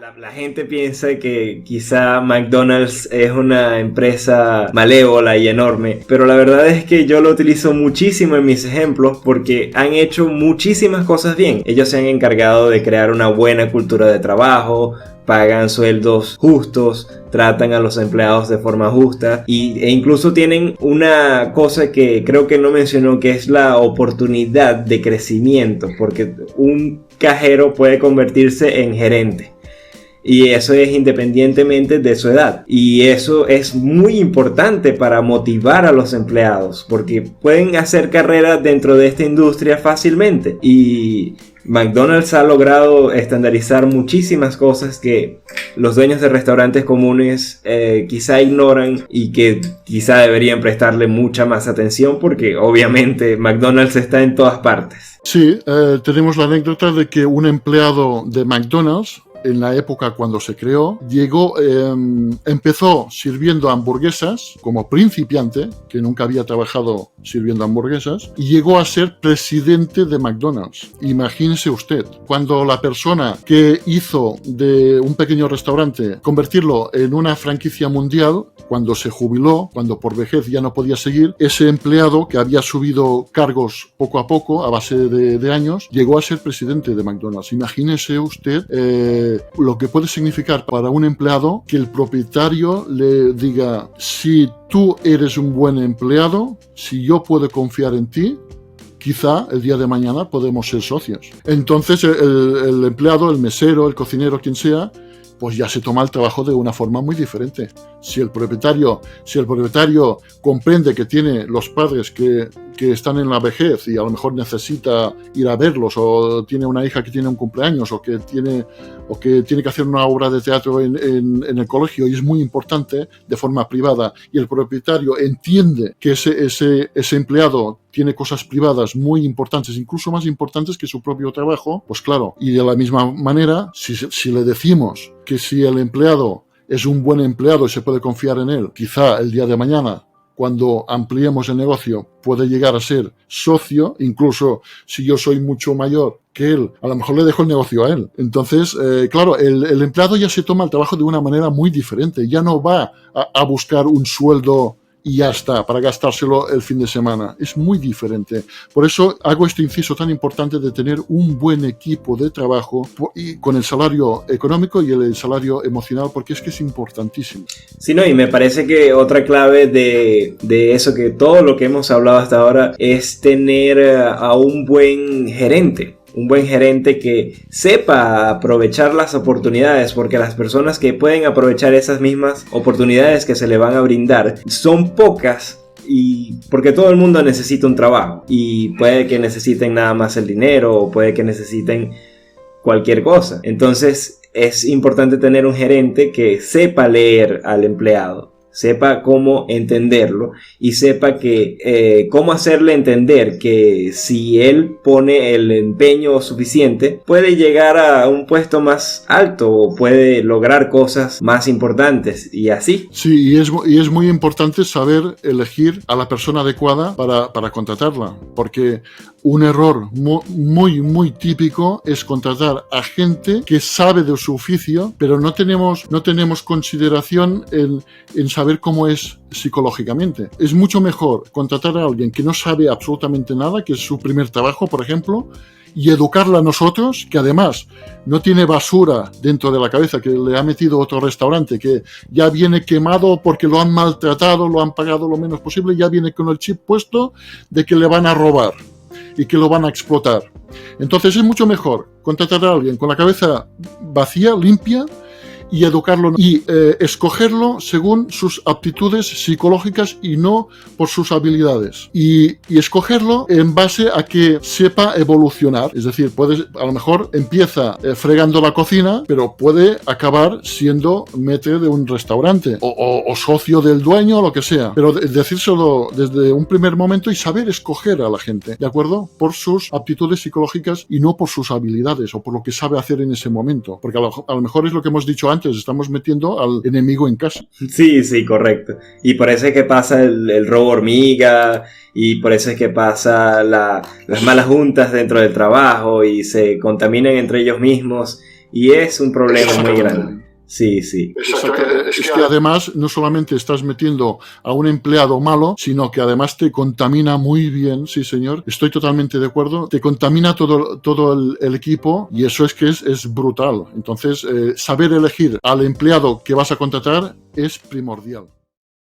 La gente piensa que quizá McDonald's es una empresa malévola y enorme, pero la verdad es que yo lo utilizo muchísimo en mis ejemplos porque han hecho muchísimas cosas bien. Ellos se han encargado de crear una buena cultura de trabajo, pagan sueldos justos, tratan a los empleados de forma justa e incluso tienen una cosa que creo que no mencionó, que es la oportunidad de crecimiento, porque un cajero puede convertirse en gerente. Y eso es independientemente de su edad. Y eso es muy importante para motivar a los empleados, porque pueden hacer carrera dentro de esta industria fácilmente. Y McDonald's ha logrado estandarizar muchísimas cosas que los dueños de restaurantes comunes quizá ignoran y que quizá deberían prestarle mucha más atención, porque obviamente McDonald's está en todas partes. Sí, tenemos la anécdota de que un empleado de McDonald's, en la época cuando se creó, empezó sirviendo hamburguesas como principiante, que nunca había trabajado sirviendo hamburguesas, y llegó a ser presidente de McDonald's. Imagínese usted, cuando la persona que hizo de un pequeño restaurante convertirlo en una franquicia mundial, cuando se jubiló, cuando por vejez ya no podía seguir, ese empleado que había subido cargos poco a poco, a base de años, llegó a ser presidente de McDonald's. Imagínese usted lo que puede significar para un empleado que el propietario le diga: si tú eres un buen empleado, si yo puedo confiar en ti, quizá el día de mañana podemos ser socios. Entonces el empleado, el mesero, el cocinero, quien sea, pues ya se toma el trabajo de una forma muy diferente. Si el propietario comprende que tiene los padres que están en la vejez y a lo mejor necesita ir a verlos, o tiene una hija que tiene un cumpleaños, o que tiene que hacer una obra de teatro en el colegio y es muy importante de forma privada, y el propietario entiende que ese empleado tiene cosas privadas muy importantes, incluso más importantes que su propio trabajo, pues claro. Y de la misma manera, si le decimos que si el empleado es un buen empleado y se puede confiar en él, quizá el día de mañana, cuando ampliemos el negocio, puede llegar a ser socio. Incluso si yo soy mucho mayor que él, a lo mejor le dejo el negocio a él. Entonces, claro, el empleado ya se toma el trabajo de una manera muy diferente. Ya no va a buscar un sueldo y ya está, para gastárselo el fin de semana. Es muy diferente. Por eso hago este inciso tan importante de tener un buen equipo de trabajo, y con el salario económico y el salario emocional, porque es que es importantísimo. Sí, no, y me parece que otra clave de eso, que todo lo que hemos hablado hasta ahora, es tener a un buen gerente. Un buen gerente que sepa aprovechar las oportunidades, porque las personas que pueden aprovechar esas mismas oportunidades que se le van a brindar son pocas, y porque todo el mundo necesita un trabajo, y puede que necesiten nada más el dinero, o puede que necesiten cualquier cosa. Entonces es importante tener un gerente que sepa leer al empleado, sepa cómo entenderlo y sepa que cómo hacerle entender que si él pone el empeño suficiente, puede llegar a un puesto más alto o puede lograr cosas más importantes, y así. Sí, y es muy importante saber elegir a la persona adecuada para contratarla, porque un error muy típico es contratar a gente que sabe de su oficio, pero no tenemos consideración en saber cómo es psicológicamente. Es mucho mejor contratar a alguien que no sabe absolutamente nada, que es su primer trabajo, por ejemplo, y educarla a nosotros, que además no tiene basura dentro de la cabeza que le ha metido otro restaurante, que ya viene quemado porque lo han maltratado, lo han pagado lo menos posible, ya viene con el chip puesto de que le van a robar y que lo van a explotar. Entonces es mucho mejor contratar a alguien con la cabeza vacía, limpia, y educarlo y escogerlo según sus aptitudes psicológicas y no por sus habilidades. Y escogerlo en base a que sepa evolucionar. Es decir, a lo mejor empieza fregando la cocina, pero puede acabar siendo maître de un restaurante o socio del dueño o lo que sea. Pero decírselo desde un primer momento y saber escoger a la gente, ¿de acuerdo? Por sus aptitudes psicológicas y no por sus habilidades o por lo que sabe hacer en ese momento. Porque a lo mejor es lo que hemos dicho antes, estamos metiendo al enemigo en casa. Sí, correcto. Y por eso es que pasa el robo hormiga, y por eso es que pasa las malas juntas dentro del trabajo, y se contaminan entre ellos mismos, y es un problema muy Exactamente. grande. Sí, sí. Exactamente. Es que además no solamente estás metiendo a un empleado malo, sino que además te contamina muy bien, sí señor, estoy totalmente de acuerdo, te contamina todo el equipo y eso es que es brutal. Entonces, saber elegir al empleado que vas a contratar es primordial.